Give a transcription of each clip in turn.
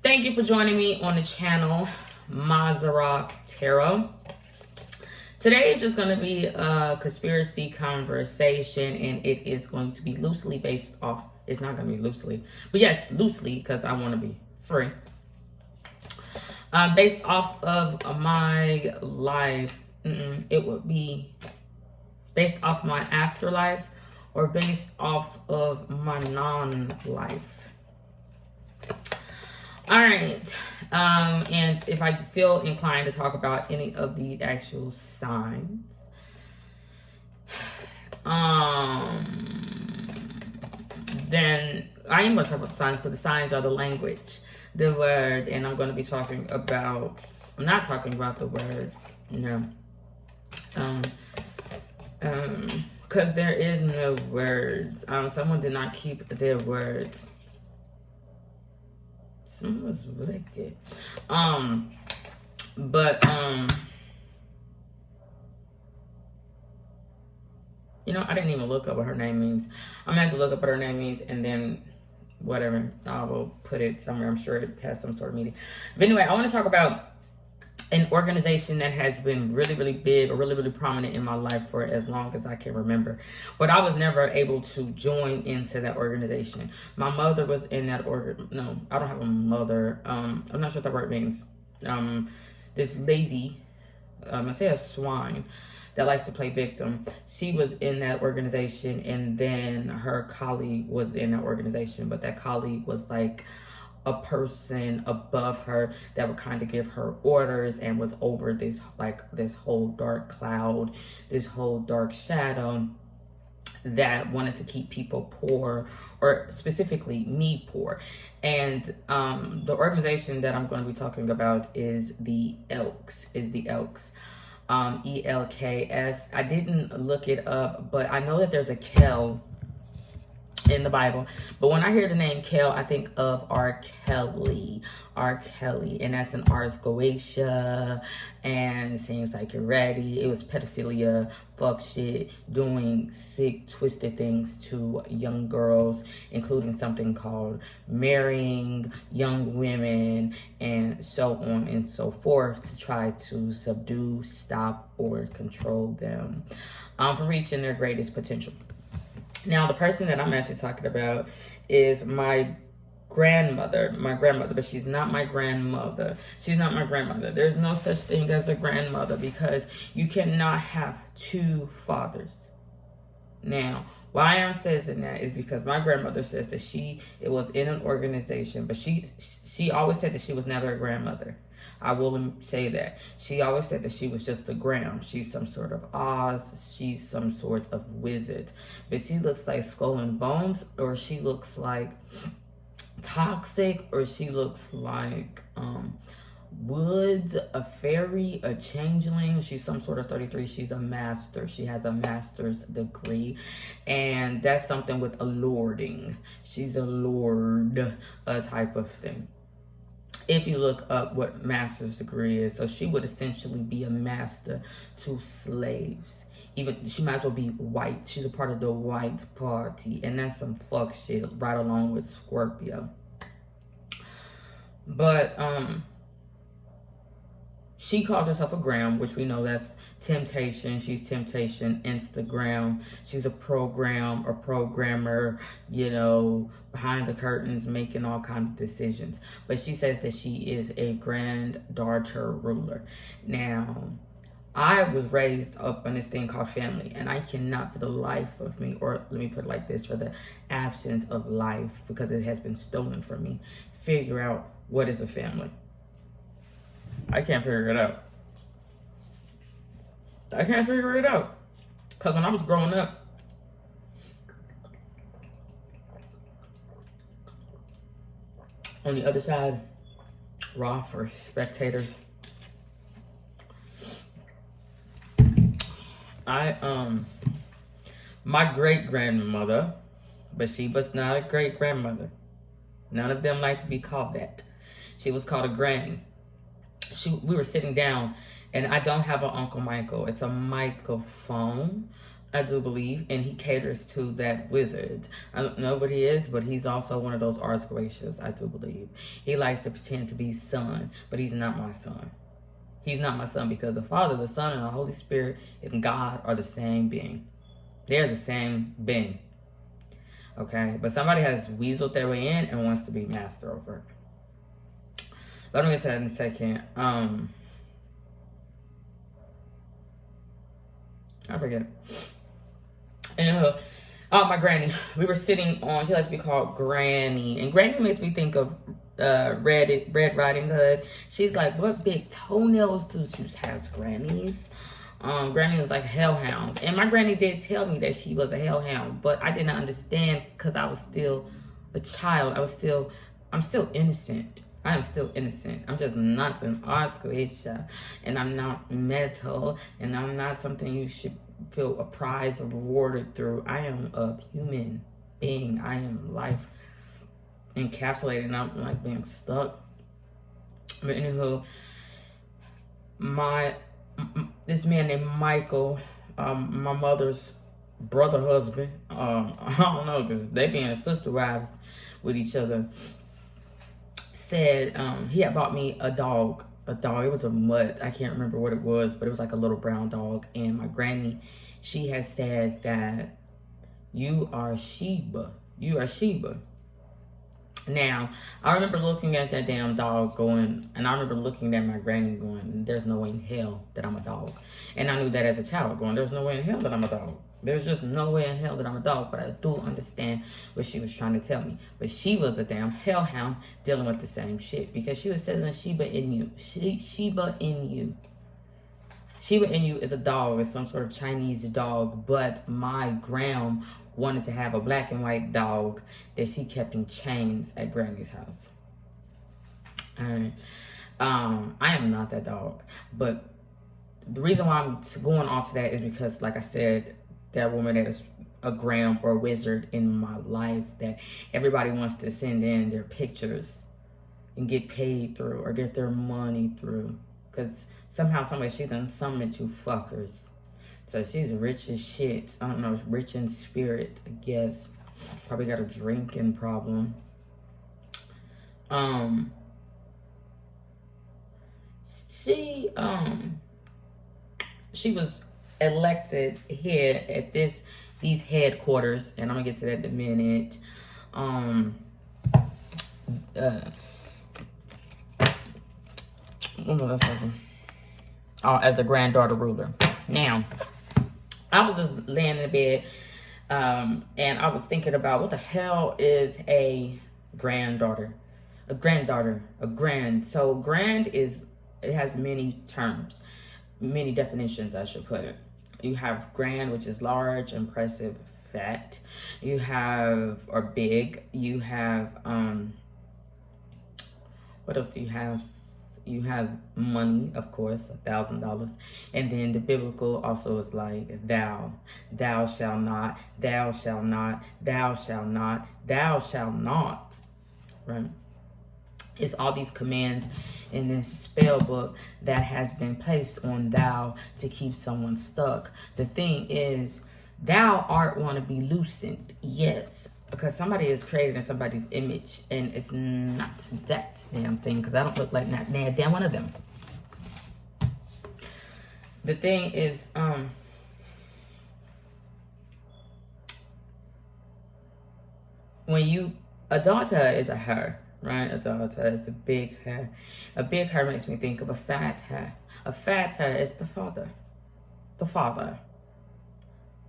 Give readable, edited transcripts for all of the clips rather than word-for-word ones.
Thank you for joining me on the channel, Mazara Tarot. Today is just going to be a conspiracy conversation, and it is going to be loosely based off, it's not going to be loosely, but yes, loosely, because I want to be free. Based off of my life, it would be based off my afterlife or based off of my non-life. All right. And if I feel inclined to talk about any of the actual signs, then I am going to talk about the signs, because the signs are the language, the word, and I'm going to be talking about, I'm not talking about the word, no. Because there is no words. Someone did not keep their words. Someone was wicked. You know, I didn't even look up what her name means. I'm gonna have to look up what her name means, and then whatever, I will put it somewhere. I'm sure it has some sort of meaning. But anyway, I want to talk about an organization that has been really, really big or really, really prominent in my life for as long as I can remember. But I was never able to join into that organization. My mother was in that no, I don't have a mother. I'm not sure what the word means. This lady, I say a swine, that likes to play victim. She was in that organization, and then her colleague was in that organization, but that colleague was like a person above her that would kind of give her orders and was over this, like, this whole dark cloud, this whole dark shadow that wanted to keep people poor, or specifically me poor. And the organization that I'm going to be talking about is the Elks, ELKS. I didn't look it up, but I know that there's a Kel in the Bible. But when I hear the name Kel, I think of R. Kelly, and that's an Ars Goetia, and it seems like you're ready. It was pedophilia, fuck shit, doing sick, twisted things to young girls, including something called marrying young women, and so on and so forth, to try to subdue, stop, or control them from reaching their greatest potential. Now, the person that I'm actually talking about is my grandmother, but she's not my grandmother. She's not my grandmother. There's no such thing as a grandmother, because you cannot have two fathers. Now, why I'm saying that is because my grandmother says that it was in an organization, but she always said that she was never a grandmother. I will say that. She always said that she was just a gram. She's some sort of Oz. She's some sort of wizard. But she looks like Skull and Bones, or she looks like Toxic, or she looks like Woods, a fairy, a changeling. She's some sort of 33. She's a master. She has a master's degree, and that's something with a lording. She's a lord, a type of thing, if you look up what master's degree is. So she would essentially be a master to slaves. Even she might as well be white. She's a part of the white party, and that's some fuck shit, right along with Scorpio. But she calls herself a gram, which we know that's temptation. She's temptation, Instagram. She's a programmer, you know, behind the curtains, making all kinds of decisions. But she says that she is a granddaughter ruler. Now, I was raised up on this thing called family, and I cannot for the life of me, or let me put it like this, for the absence of life, because it has been stolen from me, figure out what is a family. I can't figure it out. Because when I was growing up, on the other side, raw for spectators, my great-grandmother, but she was not a great-grandmother. None of them like to be called that. She was called a granny. We were sitting down, and I don't have an Uncle Michael. It's a microphone. I do believe, and he caters to that wizard. I don't know what he is, but he's also one of those Ars Goetia, I do believe. He likes to pretend to be son, but he's not my son. He's not my son because the Father, the Son, and the Holy Spirit and God are the same being. They're the same being. Okay? But somebody has weaseled their way in and wants to be master over it. But I'm going to get to that in a second. I forget. And my granny, we were sitting on, she likes to be called Granny. And Granny makes me think of Red Riding Hood. She's like, what big toenails do you have, Grannies? Granny was like hellhound. And my granny did tell me that she was a hellhound, but I didn't understand because I was still a child. I'm still innocent. I am still innocent. I'm just not an Ars Goetia, and I'm not metal, and I'm not something you should feel apprised or rewarded through. I am a human being. I am life encapsulated, and I'm like being stuck. But anywho, this man named Michael, my mother's brother husband, I don't know, because they being sister wives with each other, said he had bought me a dog. It was a mutt. I can't remember what it was, but it was like a little brown dog. And my granny, she has said that you are Sheba. Now, I remember looking at that damn dog going, and I remember looking at my granny going, there's no way in hell that I'm a dog. And I knew that as a child going, there's no way in hell that I'm a dog. There's just no way in hell that I'm a dog, but I do understand what she was trying to tell me. But she was a damn hellhound dealing with the same shit because she was saying Sheba in you. Sheba in you. Sheba Inu is a dog. It's some sort of Chinese dog, but my gram wanted to have a black and white dog that she kept in chains at Granny's house. Alright. I am not that dog, but the reason why I'm going on to that is because, like I said, that woman that is a gram or a wizard in my life that everybody wants to send in their pictures and get paid through or get their money through. Because somehow, someway, she done summoned two fuckers. So she's rich as shit. I don't know, rich in spirit, I guess. Probably got a drinking problem. She was elected here at these headquarters, and I'm gonna get to that in a minute. As the granddaughter ruler. Now, I was just laying in the bed, and I was thinking about what the hell is a granddaughter? So grand it has many terms, many definitions, I should put it. You have grand, which is large, impressive, fat. You have, or big. You have, what else do you have? You have money, of course, $1,000. And then the biblical also is like thou shalt not, thou shalt not, thou shalt not, thou shalt not, right? It's all these commands in this spell book that has been placed on thou to keep someone stuck. The thing is, thou art want to be loosened, yes, because somebody is created in somebody's image, and it's not that damn thing, because I don't look like that damn one of them. The thing is, when a daughter is a her, right? A daughter is a big her. A big her makes me think of a fat her. A fat her is the father. The father.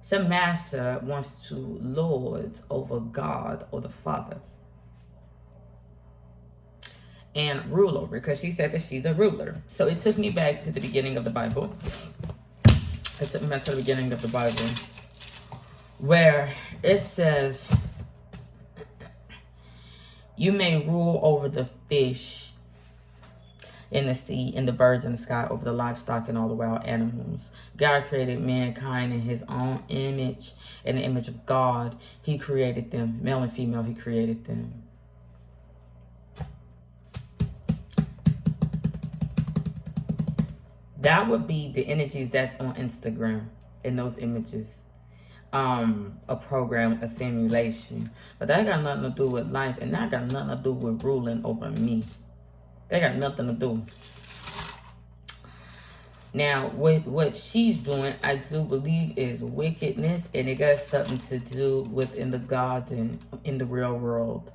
Some master wants to lord over God or the Father and rule over, because she said that she's a ruler. So it took me back to the beginning of the Bible. Where it says, you may rule over the fish in the sea, and the birds in the sky, over the livestock and all the wild animals. God created mankind in his own image. In the image of God, he created them. Male and female, he created them. That would be the energies that's on Instagram in those images. a program, a simulation. But that got nothing to do with life, and that got nothing to do with ruling over me. They got nothing to do. Now, with what she's doing, I do believe is wickedness, and it got something to do with in the gods and in the real world.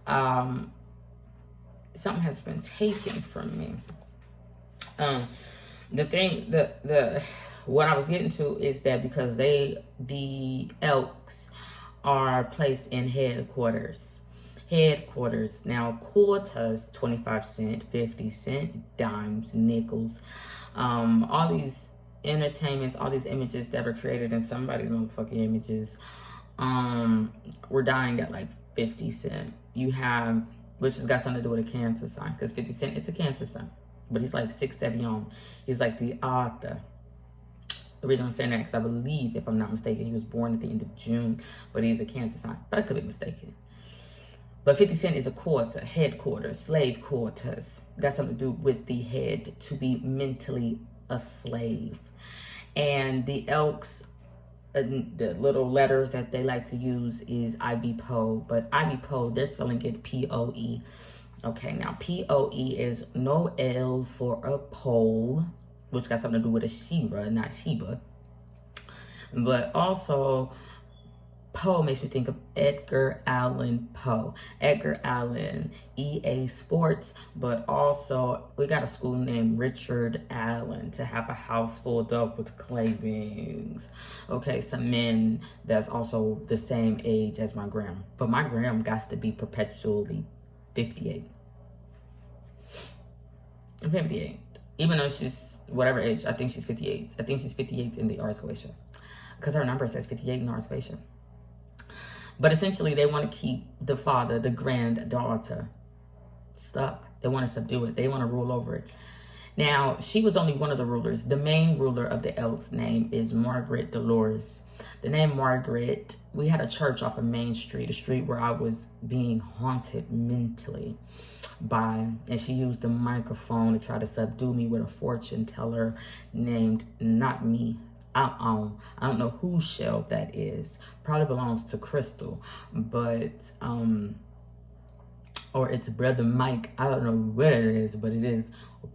Something has been taken from me. What I was getting to is that because the Elks are placed in headquarters. Now, quarters, 25 cent, 50 cent, dimes, nickels, all these entertainments, all these images that are created in somebody's motherfucking images, we're dying at like 50 cent. You have, which has got something to do with a cancer sign, because 50 cent is a cancer sign, but he's like 6'7" young. He's like the author. The reason I'm saying that, because I believe, if I'm not mistaken, he was born at the end of June, but he's a cancer sign, but I could be mistaken. But 50 cent is a quarter, headquarters, slave quarters. Got something to do with the head, to be mentally a slave. And the Elks, the little letters that they like to use is IB-PO, but IB-PO, they're spelling it P-O-E. Okay, now P-O-E is no L for a pole, which got something to do with a Shiva, not Sheba. But also, Poe makes me think of Edgar Allan Poe. Edgar Allan, EA Sports, but also we got a school named Richard Allen, to have a house full of with cravings. Okay, some men that's also the same age as my gram. But my gram got to be perpetually 58. 58. Even though she's whatever age, I think she's 58. I think she's 58 in the Ars Goetia, because her number says 58 in the Ars Goetia. But essentially, they want to keep the father, the granddaughter, stuck. They want to subdue it. They want to rule over it. Now, she was only one of the rulers. The main ruler of the Elks' name is Margaret Dolores. The name Margaret, we had a church off of Main Street, a street where I was being haunted mentally by, and she used the microphone to try to subdue me with a fortune teller named Not Me. I don't know whose shell that is. Probably belongs to Crystal, but or it's Brother Mike. I don't know what it is, but it is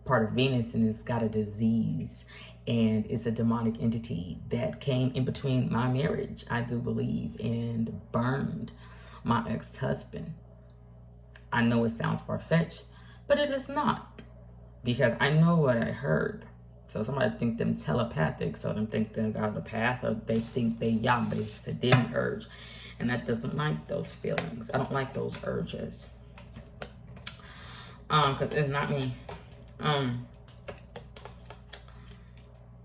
part of Venus, and it's got a disease, and it's a demonic entity that came in between my marriage, I do believe, and burned my ex-husband. I know it sounds far-fetched, but it is not, because I know what I heard. So somebody think them telepathic, so them think they got the path, or they think they Yahweh, it's a dim urge. And that doesn't like those feelings. I don't like those urges. Cause it's not me.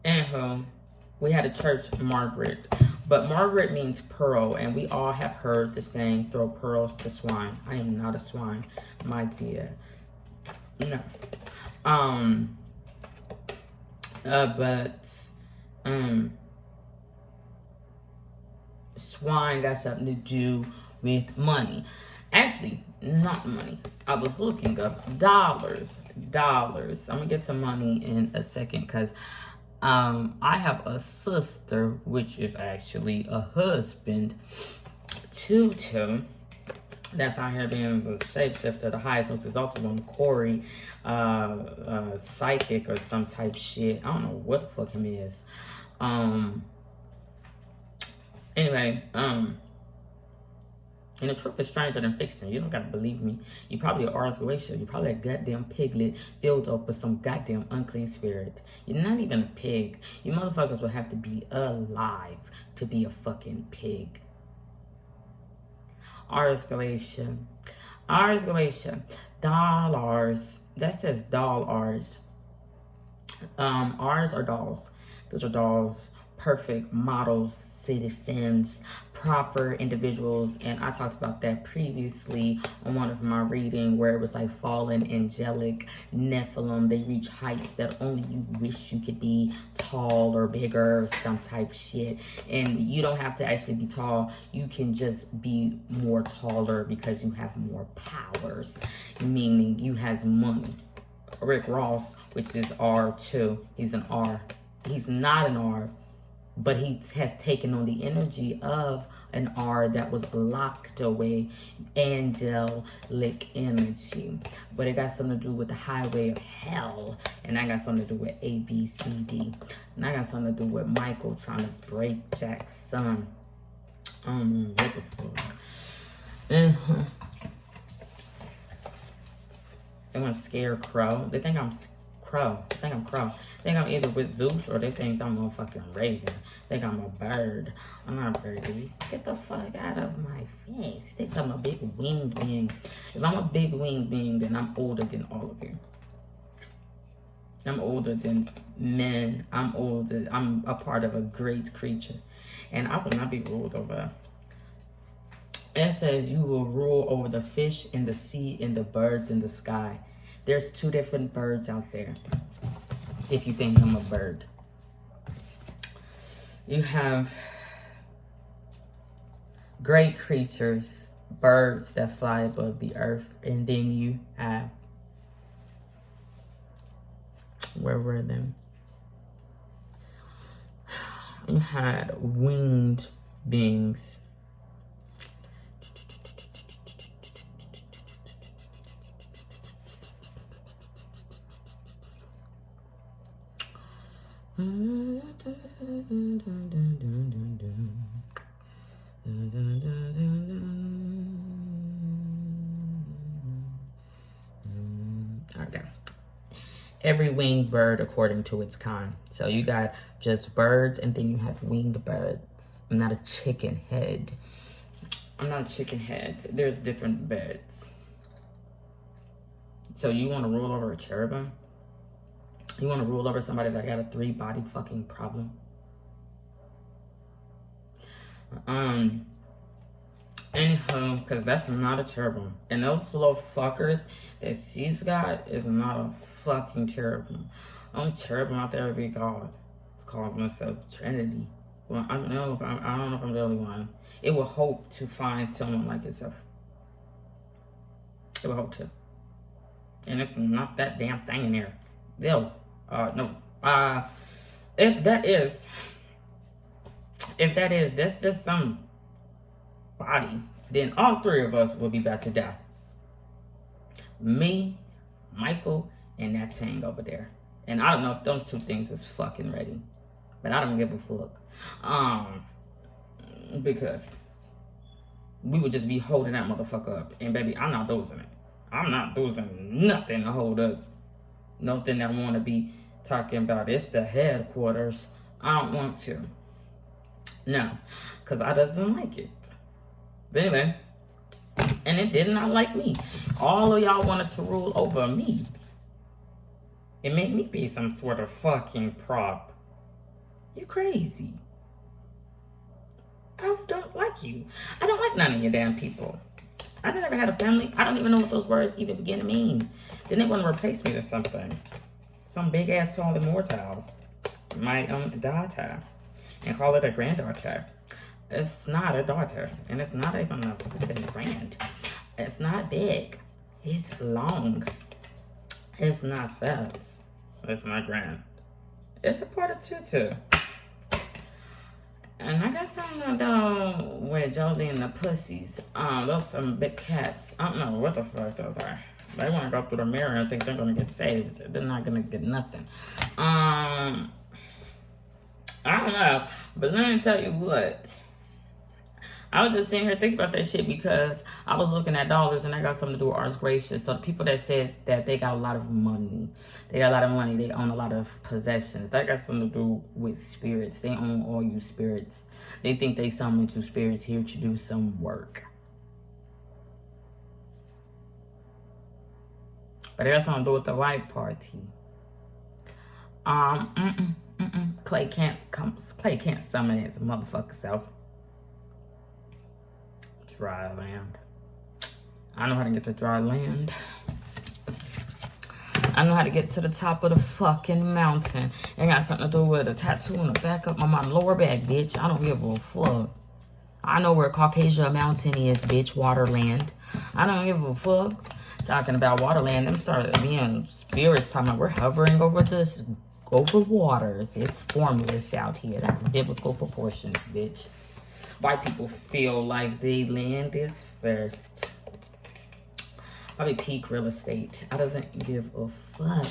Anywho, we had a church, Margaret. But Margaret means pearl, and we all have heard the saying, throw pearls to swine. I am not a swine, my dear. No. Swine got something to do with money. Actually, not money. I was looking up dollars. I'm gonna get to money in a second, because I have a sister, which is actually a husband, Tutu, that's out here being the shapeshifter, the highest, most exalted one, Corey, psychic or some type shit. I don't know what the fuck him is. Anyway, and the truth is stranger than fiction. You don't gotta believe me. You probably an Ars Goetia. You're probably a goddamn piglet filled up with some goddamn unclean spirit. You're not even a pig. You motherfuckers will have to be alive to be a fucking pig. Ars Goetia. Ars Goetia. Dollars. That says dollars. Ours are dolls. Those are dolls. Perfect models, citizens, proper individuals. And I talked about that previously on one of my reading, where it was like fallen angelic Nephilim. They reach heights that only you wish you could be, tall or bigger or some type shit. And you don't have to actually be tall. You can just be more taller because you have more powers, meaning you has money. Rick Ross, which is R2, he's an R. He's not an R. but he has taken on the energy of an R that was locked away, angelic energy. But it got something to do with the highway of hell, and that got something to do with A, B, C, D. And I got something to do with Michael trying to break Jack's son. I don't know what the fuck. They want to scare Crow. They think I'm Crow. They think I'm Crow. They think I'm either with Zeus or they think I'm a fucking raven. They think I'm a bird. I'm not a bird, baby. Get the fuck out of my face. They think I'm a big winged being. If I'm a big winged being, then I'm older than all of you. I'm older than men. I'm older. I'm a part of a great creature. And I will not be ruled over. It says you will rule over the fish in the sea and the birds in the sky. There's 2 different birds out there. If you think I'm a bird. You have great creatures, birds that fly above the earth. And then you have, where were them? You had winged beings. Okay. Every winged bird according to its kind. So you got just birds and then you have winged birds. I'm not a chicken head. I'm not a chicken head. There's different birds. So you want to rule over a cherubim? You want to rule over somebody that got a 3-body fucking problem? Anyhow, because that's not a cherubim. And those little fuckers that she's got is not a fucking cherubim. Only cherubim out there would be God. It's called myself Trinity. Well, I don't know if I'm the only one. It will hope to find someone like itself. It will hope to. And it's not that damn thing in there. No. If that is, that's just some body, then all 3 of us will be about to die. Me, Michael, and that thing over there. And I don't know if those 2 things is fucking ready. But I don't give a fuck. Because we would just be holding that motherfucker up. And baby, I'm not dozing it. I'm not dozing nothing to hold up. Nothing I want to be talking about. It's the headquarters. I don't want to. No. Because I doesn't like it. But anyway. And it did not like me. All of y'all wanted to rule over me. It made me be some sort of fucking prop. You crazy. I don't like you. I don't like none of you damn people. I never had a family. I don't even know what those words even begin to mean. Then they want to replace me with something. Some big ass tall immortal. My daughter. And call it a granddaughter. It's not a daughter. And it's not even a grand. It's not big. It's long. It's not fast. It's not grand. It's a part of tutu. And I got something to do with Josie and the pussies. Those some big cats. I don't know what the fuck those are. They want to go through the mirror and think they're going to get saved. They're not going to get nothing. I don't know. But let me tell you what. I was just sitting here thinking about that shit because I was looking at dollars and I got something to do with Arts Gracious. So the people that says that they got a lot of money, they own a lot of possessions. That got something to do with spirits. They own all you spirits. They think they summon two spirits here to do some work. But it has something to do with the white party. Clay can't summon its motherfucking self. Dry land. I know how to get to dry land. I know how to get to the top of the fucking mountain. It got something to do with a tattoo on the back of my lower back, bitch. I don't give a fuck. I know where Caucasia Mountain is, bitch. Waterland. I don't give a fuck. Talking about Waterland, them started being spirits talking about we're hovering over this over waters. It's formless out here. That's biblical proportions, bitch. White people feel like the land is first. Probably peak real estate. I doesn't give a fuck.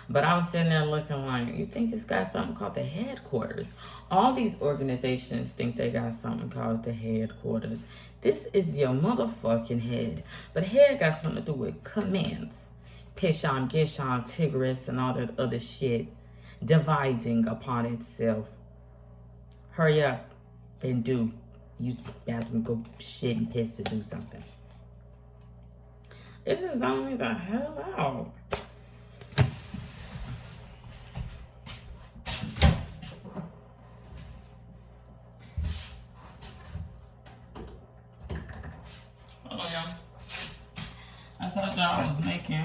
But I was sitting there looking like, you think it's got something called the headquarters? All these organizations think they got something called the headquarters. This is your motherfucking head. But head got something to do with commands. Pishon, Gishon, Tigris, and all that other shit dividing upon itself. Hurry up and do. Use the bathroom, go shit and piss to do something. It just don't me the hell out. Oh yeah. I thought I was making.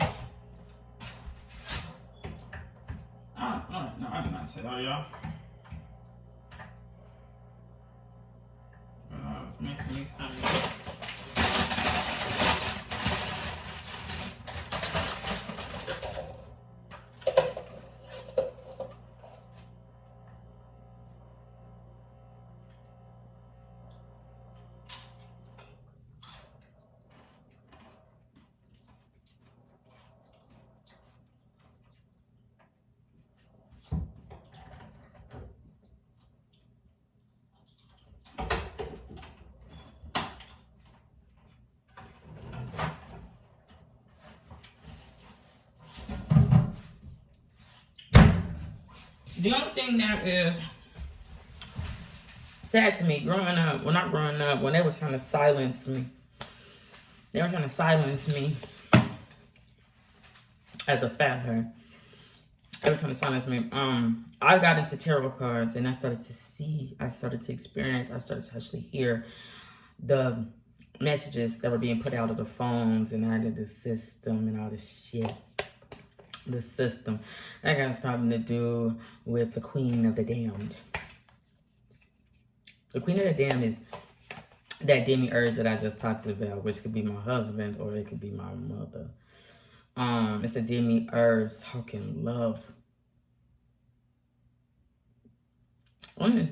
No, I did not say that, y'all. But I was making me something. The only thing that is sad to me growing up, well, not growing up, when they were trying to silence me, as a fathead. They were trying to silence me. I got into tarot cards and I started to experience, I started to actually hear the messages that were being put out of the phones and out of the system and all this shit. The system. That got something to do with the Queen of the Damned. The Queen of the Damned is that demiurge that I just talked about, which could be my husband or it could be my mother. It's the demiurge talking love. Let me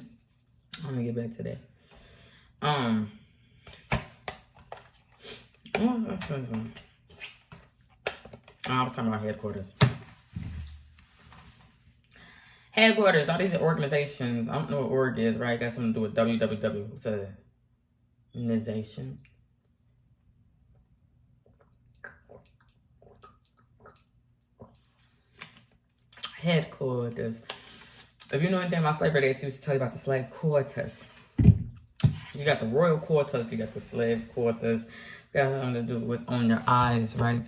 get back to that. I was talking about headquarters. Headquarters, all these organizations, I don't know what org is, right? Got something to do with www. What's that? Organization. Headquarters. If you know anything about slavery, they used to tell you about the slave quarters. You got the royal quarters, you got the slave quarters. Got something to do with on your eyes, right?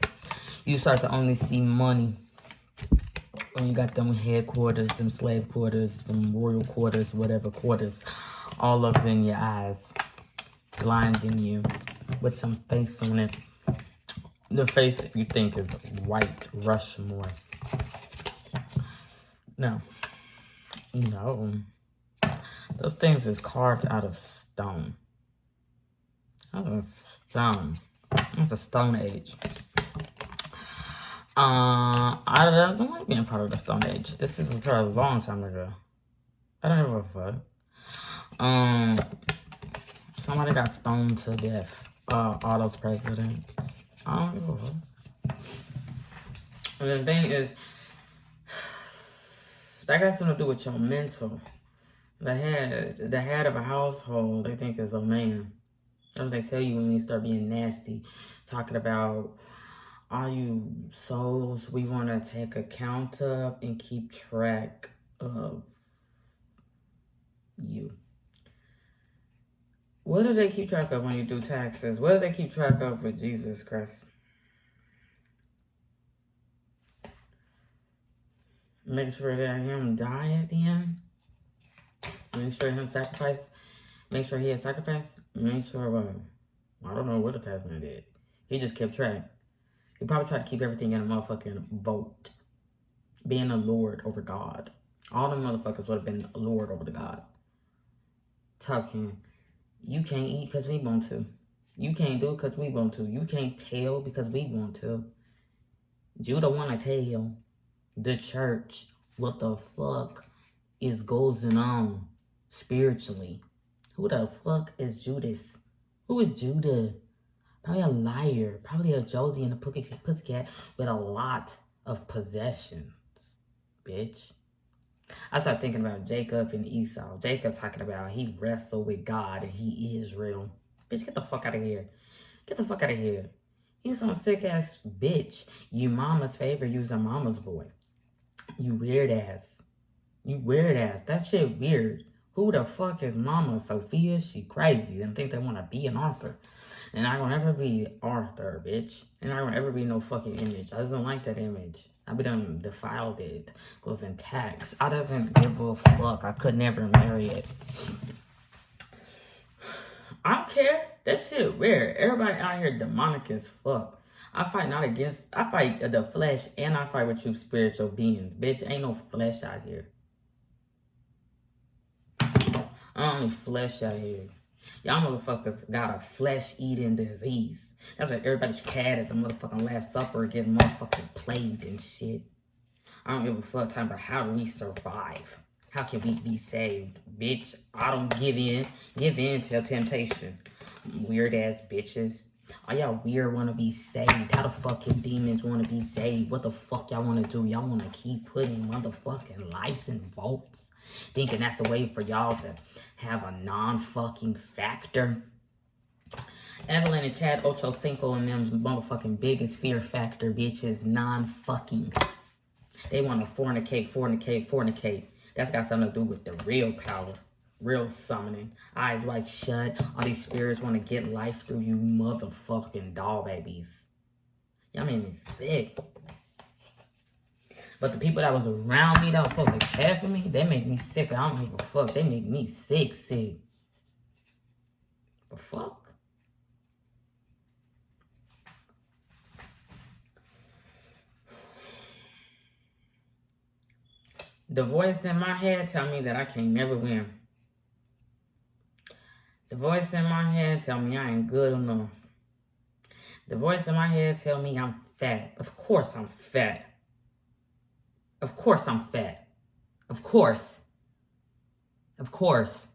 You start to only see money when you got them headquarters, them slave quarters, them royal quarters, whatever quarters, all up in your eyes, blinding you with some face on it. The face that you think is white Rushmore. No. Those things is carved out of stone. Out of stone. That's the Stone Age. I doesn't like being part of the Stone Age. This is a long time ago. I don't give a fuck. Somebody got stoned to death. All those presidents. I don't give a fuck. And the thing is, that got something to do with your mental. The head of a household, they think is a man. That's what they tell you when you start being nasty, talking about all you souls we want to take account of and keep track of you. What do they keep track of when you do taxes? What do they keep track of with Jesus Christ? Make sure that him die at the end. Make sure him sacrifice. Make sure he had sacrificed. Make sure what? I don't know what the tax man did. He just kept track. He probably tried to keep everything in a motherfucking vote. Being a lord over God. All the motherfuckers would have been a lord over the God. Talking, you can't eat because we want to. You can't do it because we want to. You can't tell because we want to. You don't want to tell. The church. What the fuck is going on spiritually? Who the fuck is Judas? Who is Judah? Probably a liar. Probably a Josie and a pussycat with a lot of possessions. Bitch. I started thinking about Jacob and Esau. Jacob talking about he wrestled with God and he is real. Bitch, get the fuck out of here. Get the fuck out of here. You some sick ass bitch. You mama's favorite, you's a mama's boy. You weird ass. You weird ass. That shit weird. Who the fuck is Mama Sophia? She crazy. Them think they want to be an Arthur. And I don't ever be Arthur, bitch. And I don't ever be no fucking image. I doesn't like that image. I be done defiled it. Goes in tax. I doesn't give a fuck. I could never marry it. I don't care. That shit weird. Everybody out here demonic as fuck. I fight the flesh and I fight with you spiritual beings. Bitch, ain't no flesh out here. Only flesh out here. Y'all motherfuckers got a flesh-eating disease. That's what everybody had at the motherfucking Last Supper, getting motherfucking plagued and shit. I don't give a fuck talking about how do we survive. How can we be saved? Bitch, I don't give in. Give in to temptation. Weird-ass bitches. All y'all weird want to be saved. How the fucking demons want to be saved? What the fuck y'all want to do? Y'all want to keep putting motherfucking lives in votes? Thinking that's the way for y'all to have a non-fucking factor? Evelyn and Chad Ochocinco and them motherfucking biggest fear factor bitches non-fucking. They want to fornicate. That's got something to do with the real power. Real summoning. Eyes wide shut. All these spirits want to get life through you motherfucking doll babies. Y'all made me sick. But the people that was around me that was supposed to care for me, they make me sick. I don't give a fuck. They make me sick. The fuck? The voice in my head tell me that I can't never win. The voice in my head tell me I ain't good enough. The voice in my head tell me I'm fat. Of course I'm fat. Of course I'm fat. Of course. Of course.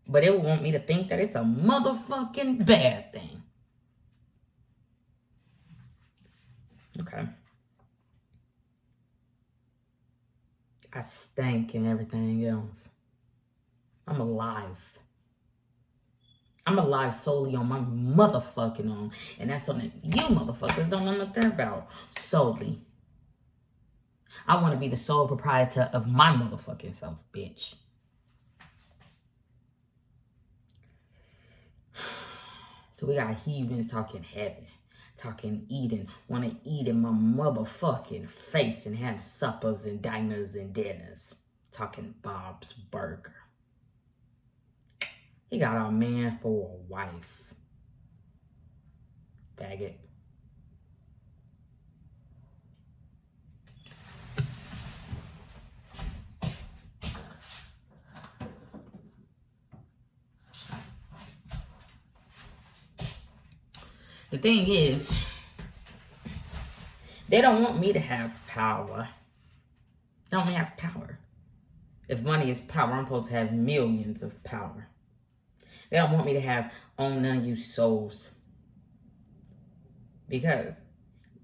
But it would want me to think that it's a motherfucking bad thing. Okay. I stink and everything else. I'm alive. I'm alive solely on my motherfucking own. And that's something you motherfuckers don't know nothing about. Solely. I want to be the sole proprietor of my motherfucking self, bitch. So we got heathens talking heaven. Talking Eden. Want to eat in my motherfucking face and have suppers and diners and dinners. Talking Bob's Burger. He got a man for a wife. Faggot. The thing is, they don't want me to have power. They don't want me to have power. If money is power, I'm supposed to have millions of power. They don't want me to own none of you souls. Because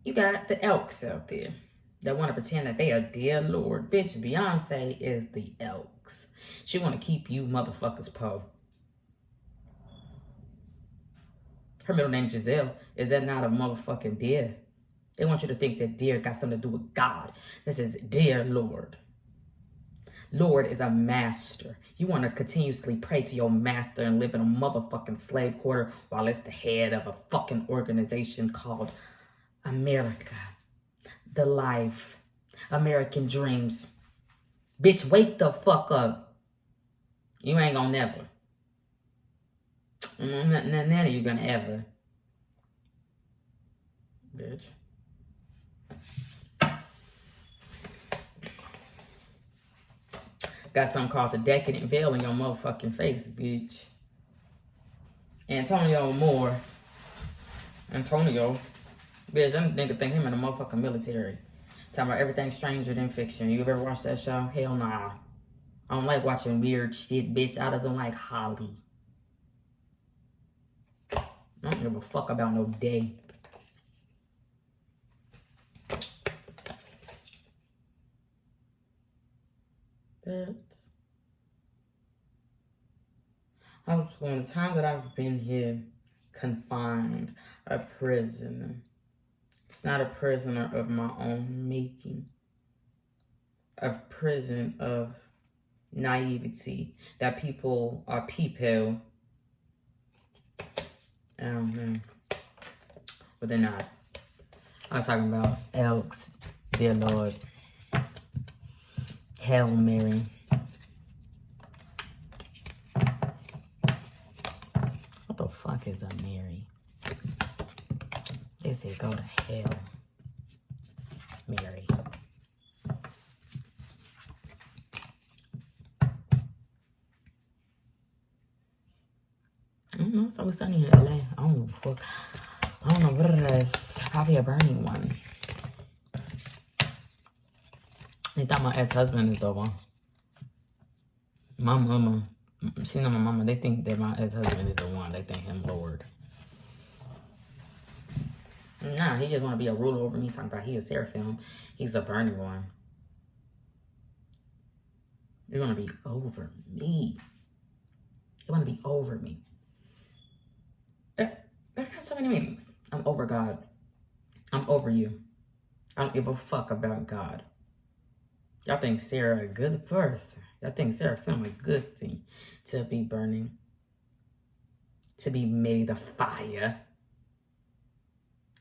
you got the Elks out there that want to pretend that they are dear Lord. Bitch, Beyonce is the Elks. She want to keep you motherfuckers poor. Her middle name Giselle. Is that not a motherfucking dear? They want you to think that dear got something to do with God. This is dear Lord. Lord is a master. You want to continuously pray to your master and live in a motherfucking slave quarter while it's the head of a fucking organization called America. The life. American dreams. Bitch, wake the fuck up. You ain't gonna never. None of you gonna ever. Bitch. Got something called the decadent veil in your motherfucking face, bitch. Antonio Moore. Antonio Bitch, that nigga think him in the motherfucking military. Talking about everything stranger than fiction. You ever watched that show? Hell nah. I don't like watching weird shit, bitch. I doesn't like Holly. I don't give a fuck about no day. But I was one of the times that I've been here confined, a prisoner. It's not a prisoner of my own making. A prison of naivety that people are people. I don't know. But they're not. I was talking about Elks, dear Lord. Hail Mary. What the fuck is a Mary? They say go to hell, Mary. I don't know, it's always sunny in LA. I don't give a fuck. I don't know what it is. Probably a burning one. They thought my ex-husband is the one. My mama, she know my mama, they think that my ex-husband is the one. They think him Lord. Nah, he just want to be a ruler over me, talking about he a seraphim. He's the burning one. You're going to be over me. You want to be over me. That has so many meanings. I'm over God. I'm over you. I don't give a fuck about God. Y'all think Sarah a good person. Y'all think seraphim a good thing to be burning. To be made of fire.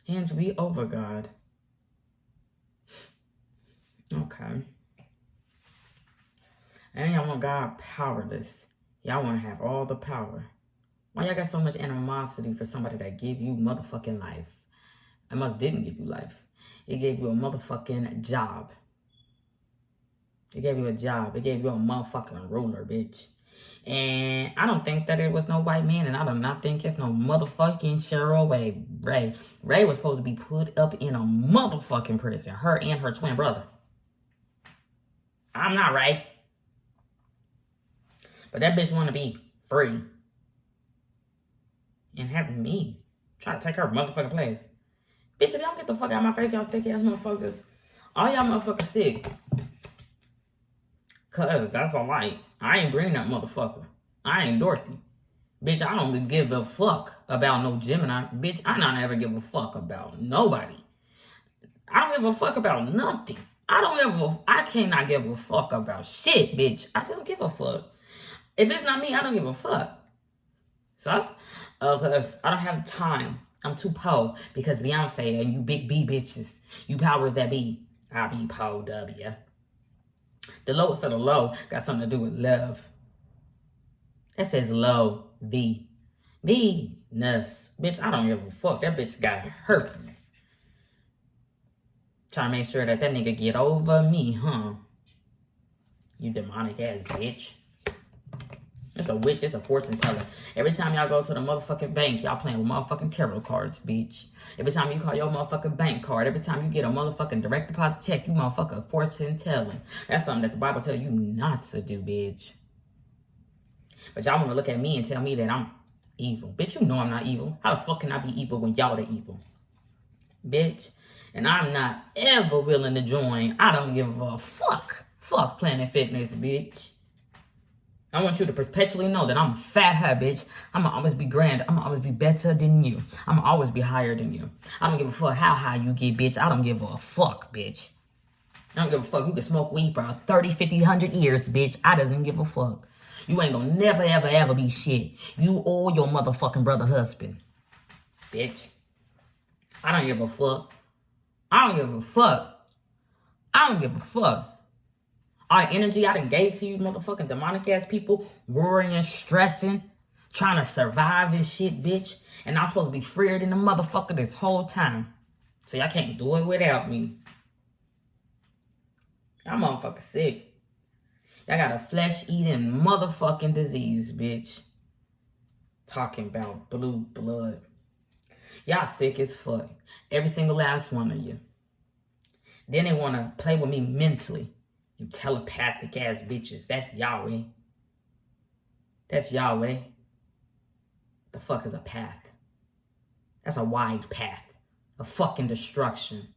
And to be over God. Okay. And y'all want God powerless. Y'all want to have all the power. Why y'all got so much animosity for somebody that gave you motherfucking life? I must didn't give you life. It gave you a motherfucking job. It gave you a job. It gave you a motherfucking ruler, bitch. And I don't think that it was no white man, and I do not think it's no motherfucking Cheryl Ray. Ray was supposed to be put up in a motherfucking prison. Her and her twin brother. I'm not right. But that bitch want to be free. And have me try to take her motherfucking place. Bitch, if y'all get the fuck out of my face, y'all sick ass motherfuckers. All y'all motherfuckers sick. Cause that's a lie. I ain't bring that motherfucker. I ain't Dorothy. Bitch, I don't give a fuck about no Gemini. Bitch, I don't ever give a fuck about nobody. I don't give a fuck about nothing. I cannot give a fuck about shit, bitch. I don't give a fuck. If it's not me, I don't give a fuck. So, cause I don't have time. I'm too po because Beyonce and you big B bitches, you powers that be, I be po W. The lowest of the low got something to do with love. That says low, V. Venus. Bitch, I don't give a fuck. That bitch got herpes. Trying to make sure that nigga get over me, huh? You demonic ass bitch. It's a witch, it's a fortune teller. Every time y'all go to the motherfucking bank, y'all playing with motherfucking tarot cards, bitch. Every time you call your motherfucking bank card, every time you get a motherfucking direct deposit check, you motherfucking fortune telling. That's something that the Bible tell you not to do, bitch. But y'all want to look at me and tell me that I'm evil. Bitch, you know I'm not evil. How the fuck can I be evil when y'all the evil? Bitch. And I'm not ever willing to join. I don't give a fuck. Fuck Planet Fitness, bitch. I want you to perpetually know that I'm a fat her, bitch. I'm going to always be grand. I'm going to always be better than you. I'm going to always be higher than you. I don't give a fuck how high you get, bitch. I don't give a fuck, bitch. I don't give a fuck. You can smoke weed for 30, 50, 100 years, bitch. I doesn't give a fuck. You ain't gonna never, ever, ever be shit. You or your motherfucking brother husband. Bitch. I don't give a fuck. I don't give a fuck. I don't give a fuck. All the energy I done gave to you motherfucking demonic ass people, worrying, stressing, trying to survive and shit, bitch. And I'm supposed to be freer than the motherfucker this whole time. So y'all can't do it without me. Y'all motherfucker sick. Y'all got a flesh-eating motherfucking disease, bitch. Talking about blue blood. Y'all sick as fuck. Every single last one of you. Then they want to play with me mentally. You telepathic ass bitches. That's Yahweh. That's Yahweh. The fuck is a path? That's a wide path of fucking destruction.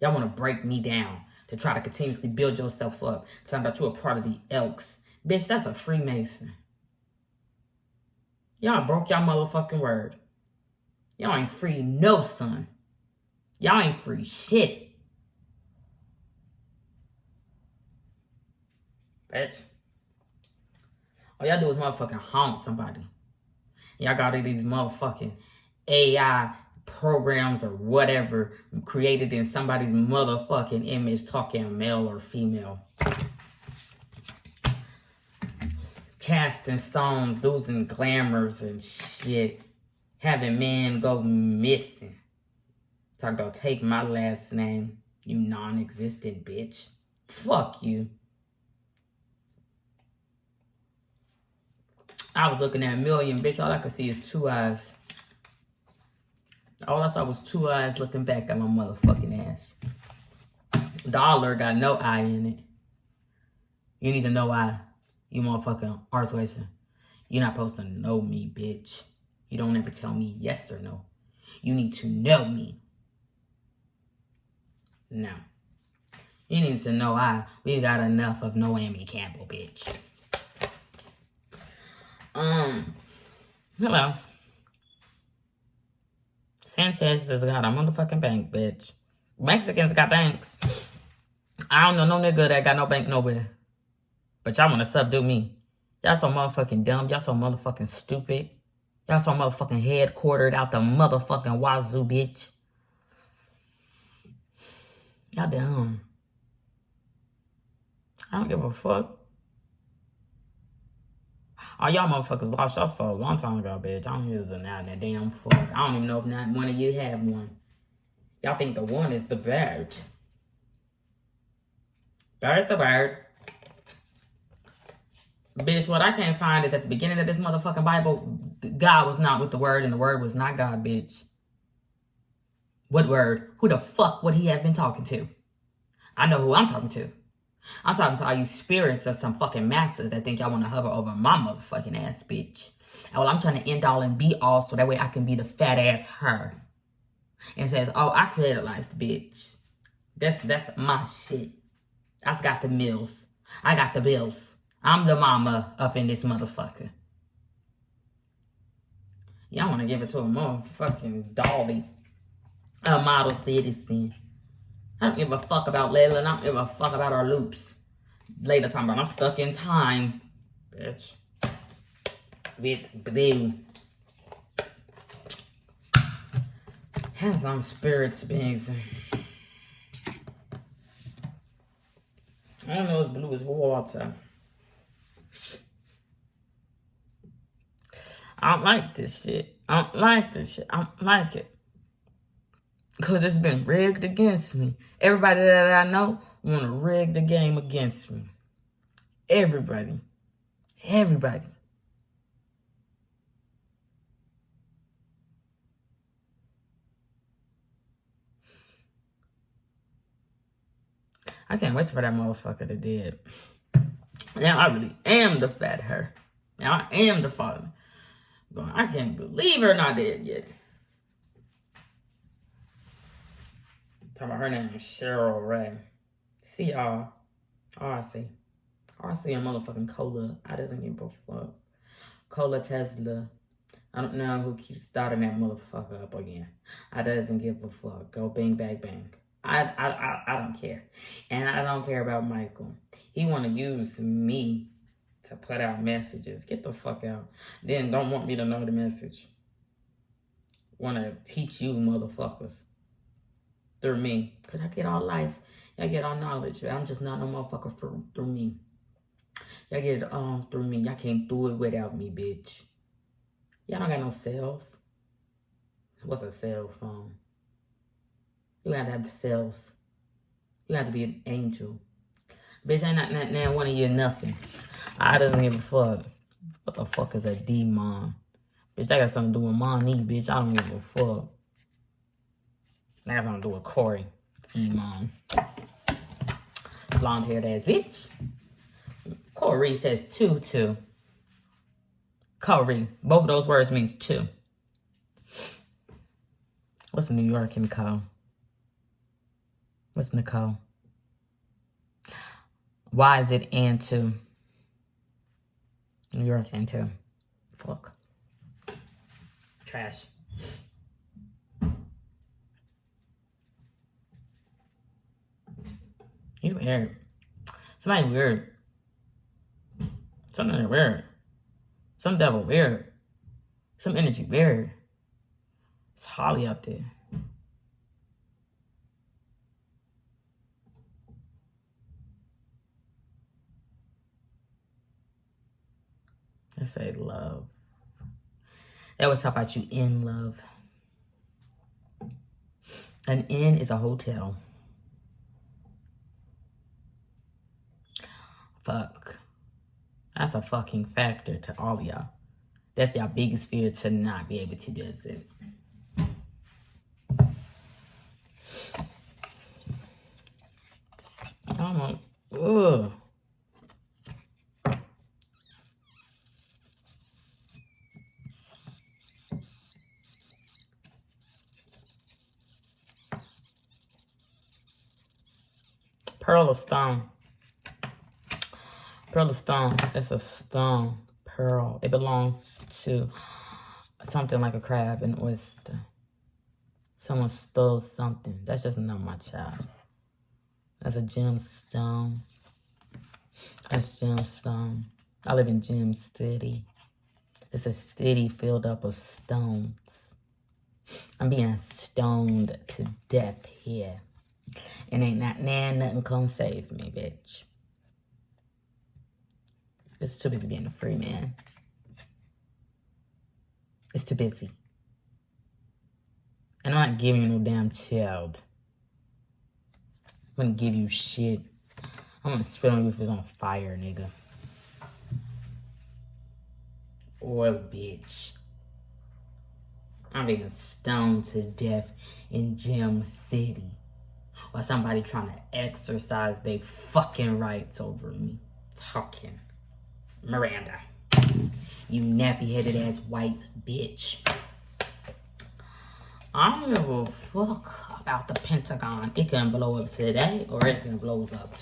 Y'all want to break me down to try to continuously build yourself up. Talking about you a part of the Elks. Bitch, that's a Freemason. Y'all broke y'all motherfucking word. Y'all ain't free no son. Y'all ain't free shit. Bitch. All y'all do is motherfucking haunt somebody. Y'all got these motherfucking AI programs or whatever created in somebody's motherfucking image talking male or female. Casting stones, losing glamours and shit. Having men go missing. Talk about take my last name, you non-existent bitch. Fuck you. I was looking at a million, bitch. All I could see is two eyes. All I saw was two eyes looking back at my motherfucking ass. Dollar got no eye in it. You need to know why. You motherfucking arsewation. You're not supposed to know me, bitch. You don't ever tell me yes or no. You need to know me. No. You need to know we got enough of Naomi Campbell, bitch. Who else? Sanchez has got a motherfucking bank, bitch. Mexicans got banks. I don't know no nigga that got no bank nowhere. But y'all wanna subdue me. Y'all so motherfucking dumb. Y'all so motherfucking stupid. Y'all so motherfucking headquartered out the motherfucking wazoo, bitch. Y'all dumb. I don't give a fuck. Oh, y'all motherfuckers lost your soul a long time ago, bitch. I don't use it now, that damn fuck. I don't even know if not one of you have one. Y'all think the one is the bird. Bird's the bird. Bitch, what I can't find is at the beginning of this motherfucking Bible, God was not with the word and the word was not God, bitch. What word? Who the fuck would he have been talking to? I know who I'm talking to. I'm talking to all you spirits of some fucking masters that think y'all want to hover over my motherfucking ass, bitch. And well, I'm trying to end all and be all so that way I can be the fat ass her. And says, oh, I created life, bitch. That's my shit. I just got the mills. I got the bills. I'm the mama up in this motherfucker. Y'all want to give it to a motherfucking dolly. A model citizen. I don't give a fuck about Layla. I don't give a fuck about our loops. Layla talking about I'm stuck in time. Bitch. With blue. Have some spirits beings. I don't know, it's blue as water. I don't like this shit. I don't like this shit. I don't like it. Because it's been rigged against me. Everybody that I know want to rig the game against me. Everybody. Everybody. I can't wait for that motherfucker to dead. Now I really am the fat her. Now I am the father. Going, I can't believe her not dead yet. Talking about her name is Cheryl Ray. C-R. R-C. R-C and motherfucking Cola. I doesn't give a fuck. Cola Tesla. I don't know who keeps starting that motherfucker up again. I doesn't give a fuck. Go bang, bang, bang. I don't care. And I don't care about Michael. He want to use me to put out messages. Get the fuck out. Then don't want me to know the message. Want to teach you motherfuckers through me. Because I get all life. Y'all get all knowledge. I'm just not no motherfucker through me. Y'all get it all through me. Y'all can't do it without me, bitch. Y'all don't got no cells. What's a cell phone? You gotta have cells. You have to be an angel. Bitch, ain't not now one of you nothing. I don't give a fuck. What the fuck is a demon? Bitch, that got something to do with money, bitch. I don't give a fuck. That got something to do with Corey. Iman. Blonde-haired ass bitch. Corey says 2-2. Corey. Both of those words means 2. What's New York in Nicole? What's Nicole? Why is it and 2? New York and 2. Fuck. Trash. You weird. Somebody weird. Something weird. Some devil weird. Some energy weird. It's Holly out there. I say love. They always talk about you in love. An inn is a hotel. Fuck. That's a fucking factor to all of y'all. That's your biggest fear, to not be able to do it. I'm like, ugh. Pearl of stone. Pearl of stone. It's a stone. Pearl. It belongs to something like a crab, an oyster. Someone stole something. That's just not my child. That's a gemstone. That's gemstone. I live in Gem City. It's a city filled up of stones. I'm being stoned to death here. And ain't nothing gonna save me, bitch. It's too busy being a free man. It's too busy. And I'm not giving you no damn child. I'm gonna give you shit. I'm gonna spit on you if it's on fire, nigga. Or bitch. I'm being stoned to death in Gem City. While somebody trying to exercise their fucking rights over me. Talking. Miranda. You nappy-headed ass white bitch. I don't give a fuck about the Pentagon. It can blow up today or it can blow up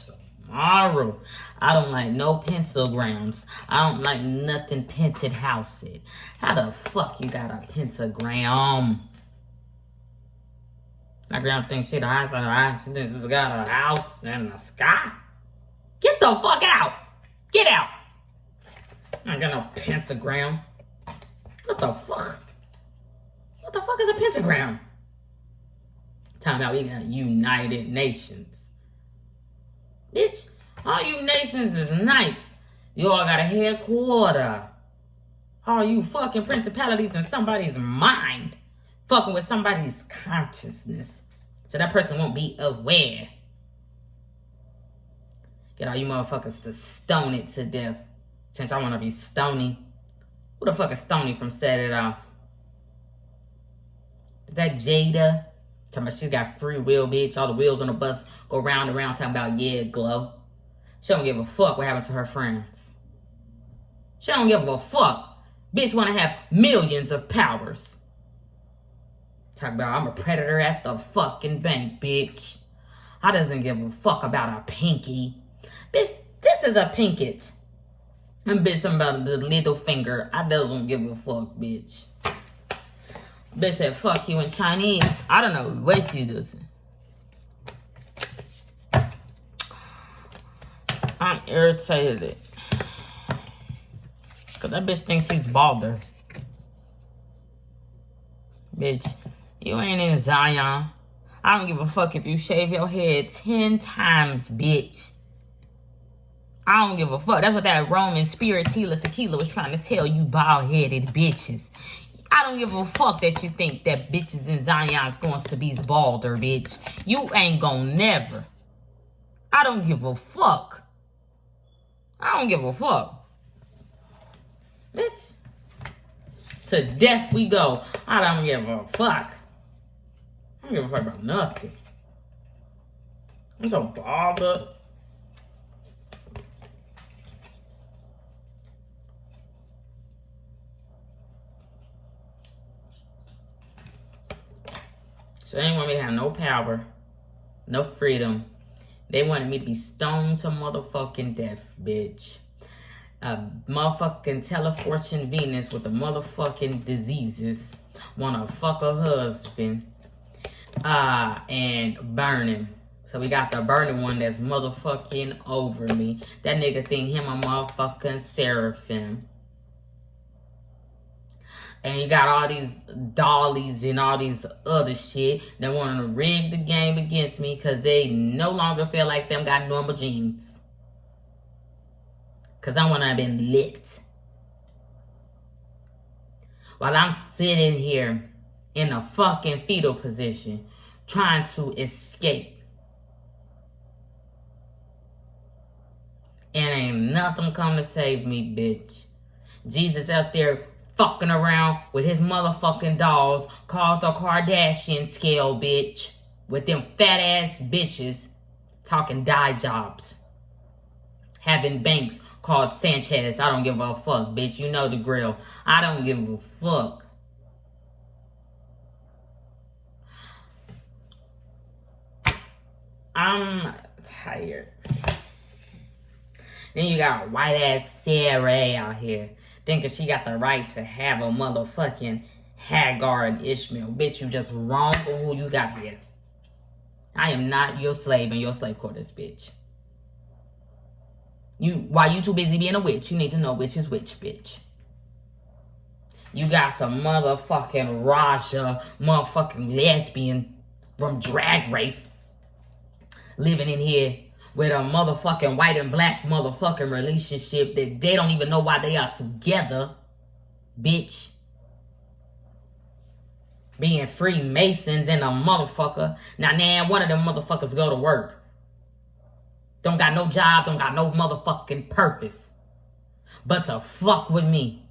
tomorrow. I don't like no pentagrams. I don't like nothing painted house it. How the fuck you got a pentagram? My grandma thinks she the highest of the high. She thinks she's got a house in the sky. Get the fuck out. Get out. I ain't got no pentagram. What the fuck? What the fuck is a pentagram? Talking about we got United Nations. Bitch, all you nations is knights. You all got a headquarter. All you fucking principalities in somebody's mind. Fucking with somebody's consciousness. So that person won't be aware. Get all you motherfuckers to stone it to death. Since I want to be stony. Who the fuck is Stony from Set It Off? Is that Jada? Talking about she got free will, bitch. All the wheels on the bus go round and round talking about, yeah, glow. She don't give a fuck what happened to her friends. She don't give a fuck. Bitch want to have millions of powers. Talk about, I'm a predator at the fucking bank, bitch. I doesn't give a fuck about a pinky. Bitch, this is a pinkett. And bitch talking about the little finger. I don't give a fuck, bitch. Bitch said fuck you in Chinese. I don't know what she does. I'm irritated. Cause that bitch thinks she's balder. Bitch, you ain't in Zion. I don't give a fuck if you shave your head 10 times, bitch. I don't give a fuck. That's what that Roman spirit tequila was trying to tell you bald-headed bitches. I don't give a fuck that you think that bitches in Zion's going to be balder, bitch. You ain't gonna never. I don't give a fuck. I don't give a fuck. Bitch. To death we go. I don't give a fuck. I don't give a fuck about nothing. I'm so bothered. So they didn't want me to have no power, no freedom. They wanted me to be stoned to motherfucking death, bitch. A motherfucking telefortune Venus with the motherfucking diseases. Wanna fuck her husband. And burning. So we got the burning one that's motherfucking over me. That nigga think him a motherfucking seraphim. And you got all these dollies and all these other shit that want to rig the game against me because they no longer feel like them got normal genes. Because I want to have been licked. While I'm sitting here in a fucking fetal position trying to escape. And ain't nothing come to save me, bitch. Jesus out there fucking around with his motherfucking dolls called the Kardashian scale, bitch. With them fat ass bitches talking dye jobs. Having banks called Sanchez. I don't give a fuck, bitch. You know the grill. I don't give a fuck. I'm tired. Then you got white ass Sarah out here thinking she got the right to have a motherfucking Hagar and Ishmael. Bitch, you just wrong for who you got here. I am not your slave in your slave quarters, bitch. While you too busy being a witch, you need to know which is which, bitch. You got some motherfucking Raja, motherfucking lesbian from Drag Race living in here with a motherfucking white and black motherfucking relationship that they don't even know why they are together, bitch. Being Freemasons and a motherfucker. Now, one of them motherfuckers go to work. Don't got no job, don't got no motherfucking purpose. But to fuck with me.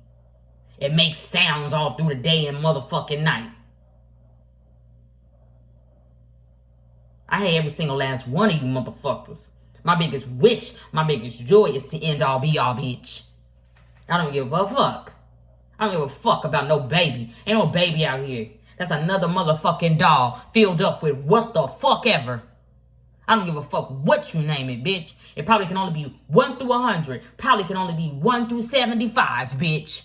It makes sounds all through the day and motherfucking night. I hate every single last one of you motherfuckers. My biggest wish, my biggest joy is to end all be all, bitch. I don't give a fuck. I don't give a fuck about no baby. Ain't no baby out here. That's another motherfucking doll filled up with what the fuck ever. I don't give a fuck what you name it, bitch. It probably can only be 1 through 100. Probably can only be 1 through 75, bitch.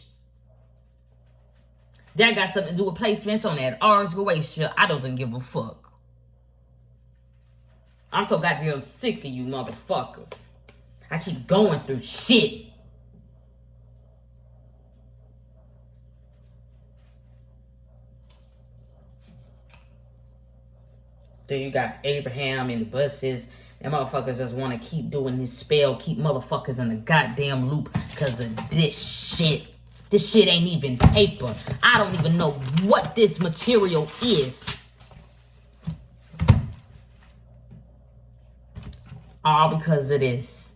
That got something to do with placements on that Ars Goetia. I don't give a fuck. I'm so goddamn sick of you motherfuckers. I keep going through shit. Then you got Abraham in the bushes. And motherfuckers just want to keep doing this spell. Keep motherfuckers in the goddamn loop because of this shit. This shit ain't even paper. I don't even know what this material is. All because of this.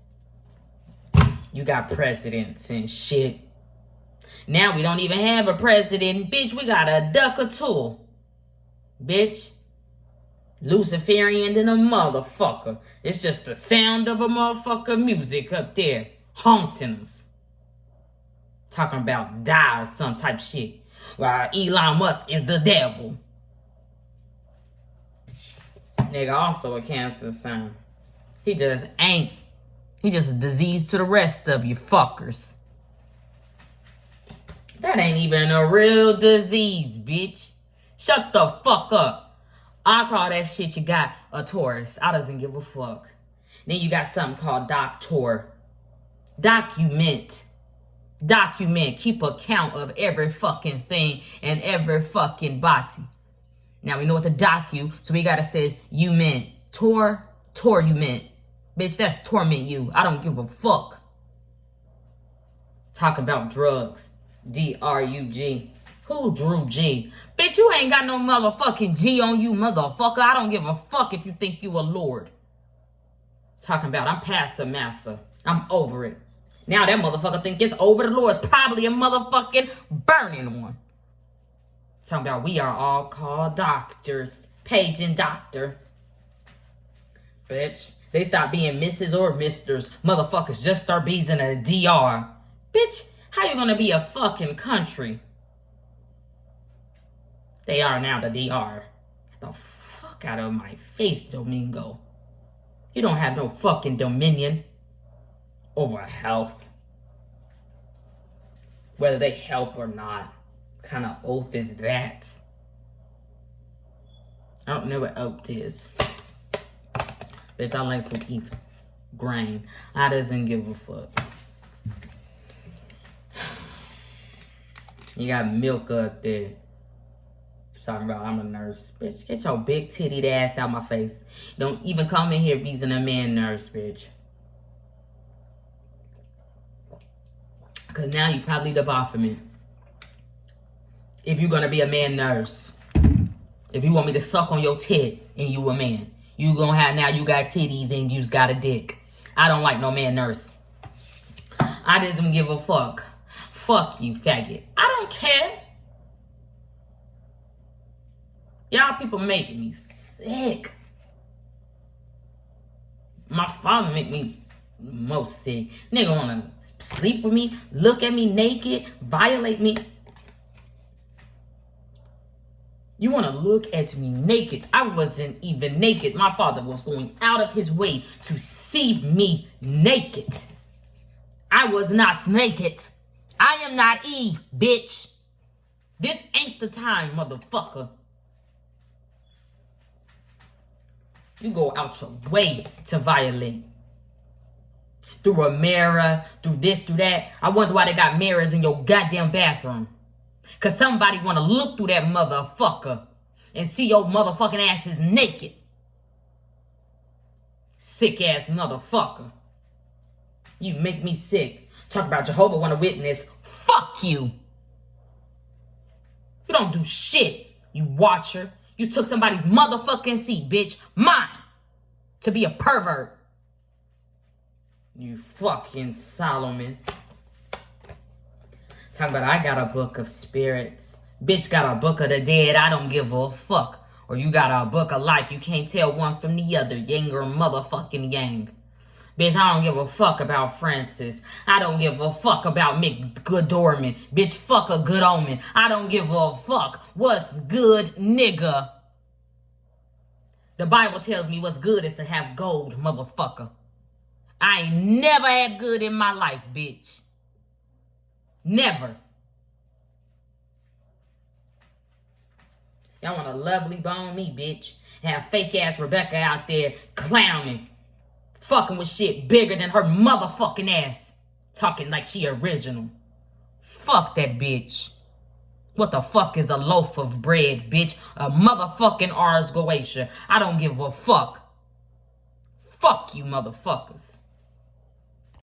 You got presidents and shit. Now we don't even have a president. Bitch, we got a duck or two. Bitch. Luciferian than a motherfucker. It's just the sound of a motherfucker music up there. Haunting us. Talking about die or some type shit. While Elon Musk is the devil. Nigga also a Cancer sign. He just ain't. He just a disease to the rest of you fuckers. That ain't even a real disease, bitch. Shut the fuck up. I call that shit you got a Taurus. I doesn't give a fuck. Then you got something called Doctor. Document. Keep a count of every fucking thing and every fucking body. Now we know what the docu, so we gotta say you meant. Tor you meant. Bitch, that's torment you. I don't give a fuck. Talk about drugs. D-R-U-G. Who drew G? Bitch, you ain't got no motherfucking G on you, motherfucker. I don't give a fuck if you think you a lord. Talking about I'm past the massa. I'm over it. Now that motherfucker think it's over the Lord. It's probably a motherfucking burning one. Talking about we are all called doctors. Paging doctor. Bitch. They stop being Mrs. or Misters. Motherfuckers just start being a DR. Bitch, how you gonna be a fucking country? They are now the DR. Get the fuck out of my face, Domingo. You don't have no fucking dominion over health. Whether they help or not. What kind of oath is that? I don't know what oath is. Bitch, I like to eat grain. I doesn't give a fuck. You got milk up there. Talking about I'm a nurse. Bitch, get your big tittied ass out my face. Don't even come in here being a man nurse, bitch. Because now you probably the Baphomet. If you're going to be a man nurse. If you want me to suck on your tit and you a man. You gonna have, now you got titties and you just got a dick. I don't like no man nurse. I didn't give a fuck. Fuck you, faggot. I don't care. Y'all people making me sick. My father make me most sick. Nigga wanna sleep with me, look at me naked, violate me. You want to look at me naked. I wasn't even naked. My father was going out of his way to see me naked. I was not naked. I am not Eve, bitch. This ain't the time, motherfucker. You go out your way to violate. Through a mirror, through this, through that. I wonder why they got mirrors in your goddamn bathroom. Because somebody want to look through that motherfucker and see your motherfucking ass is naked. Sick ass motherfucker. You make me sick. Talk about Jehovah want to witness. Fuck you. You don't do shit, you watcher. You took somebody's motherfucking seat, bitch. Mine. To be a pervert. You fucking Solomon. Talk about I got a book of spirits. Bitch got a book of the dead. I don't give a fuck. Or you got a book of life. You can't tell one from the other. Yang or motherfucking yang. Bitch, I don't give a fuck about Francis. I don't give a fuck about Mick Goodorman. Bitch, fuck a good omen. I don't give a fuck. What's good, nigga? The Bible tells me what's good is to have gold, motherfucker. I ain't never had good in my life, bitch. Never. Y'all want to lovely bone me, bitch. Have fake ass Rebecca out there clowning. Fucking with shit bigger than her motherfucking ass. Talking like she original. Fuck that bitch. What the fuck is a loaf of bread, bitch? A motherfucking Ars Goetia. I don't give a fuck. Fuck you motherfuckers.